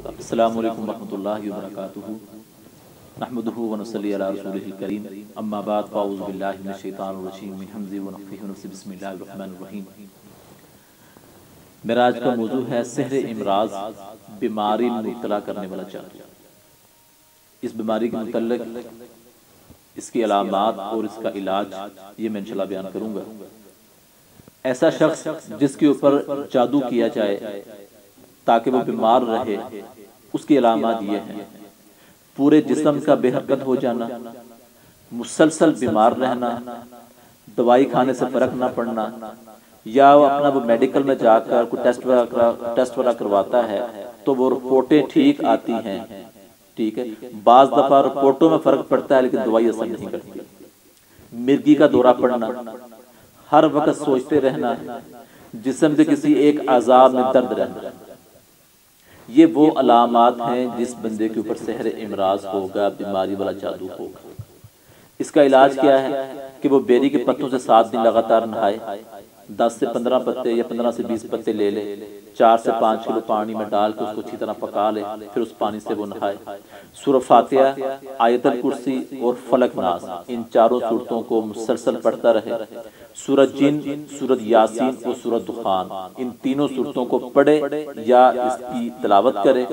بعد السلام علیکم ورحمۃ اللہ وبرکاتہ نحمده ونصلی علی رسولہ الکریم اما بعد فاعوذ باللہ من الشیطان الرجیم من حمزہ ونفخہ ونفثہ بسم اللہ الرحمن الرحیم۔ میرا آج کا موضوع ہے سحر امراض، بیماری مبتلا کرنے والا جادو۔ اس بیماری کے متعلق اس کی علامات اور اس کا علاج یہ میں انشاءاللہ بیان کروں گا۔ ایسا شخص جس کے اوپر جادو کیا جائے تاکہ وہ بیمار رہے، اس کی علامات یہ ہیں: پورے جسم کا بے حرکت ہو جانا، مسلسل بیمار رہنا، دوائی کھانے سے فرق نہ پڑنا، یا اپنا وہ میڈیکل میں جا کر کوئی ٹیسٹ وغیرہ کرواتا ہے تو وہ رپورٹیں ٹھیک آتی ہیں، ٹھیک ہے، بعض دفعہ رپورٹوں میں فرق پڑتا ہے لیکن دوائی اثر نہیں کرتی، مرگی کا دورہ پڑنا، ہر وقت سوچتے رہنا، جسم کے کسی ایک اعضاء میں درد رہنا، یہ وہ علامات ہیں جس بندے کے اوپر سحر امراض ہوگا، بیماری والا جادو ہوگا۔ اس کا علاج کیا ہے کہ وہ بیری کے پتوں سے 7 دن لگاتار نہائے، 10 سے 15 پتے یا 15 سے 20 پتے لے لے، 4 سے 5 کلو پانی میں ڈال کے اس کو اچھی طرح پکا لے، پھر اس پانی سے وہ نہائے۔ سورہ فاتحہ، آیت الکرسی اور فلق ناس، ان چاروں صورتوں کو مسلسل پڑھتا رہے۔ سورہ جن، سورہ یاسین اور سورہ دخان، ان تینوں صورتوں کو پڑھے یا اس کی تلاوت کرے،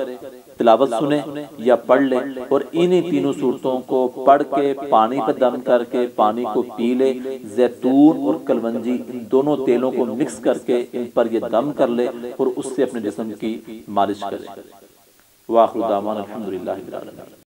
تلاوت سنے یا پڑھ لے، اور انہی تینوں صورتوں کو پڑھ کے پانی پہ دم کر کے پانی کو پی لے۔ زیتون اور کلونجی ان دونوں تیلوں کو مکس کر کے ان پر یہ دم کر لے اور اس سے اپنے جسم کی مالش کرے۔ وآخر دعوانا الحمدللہ رب العالمین۔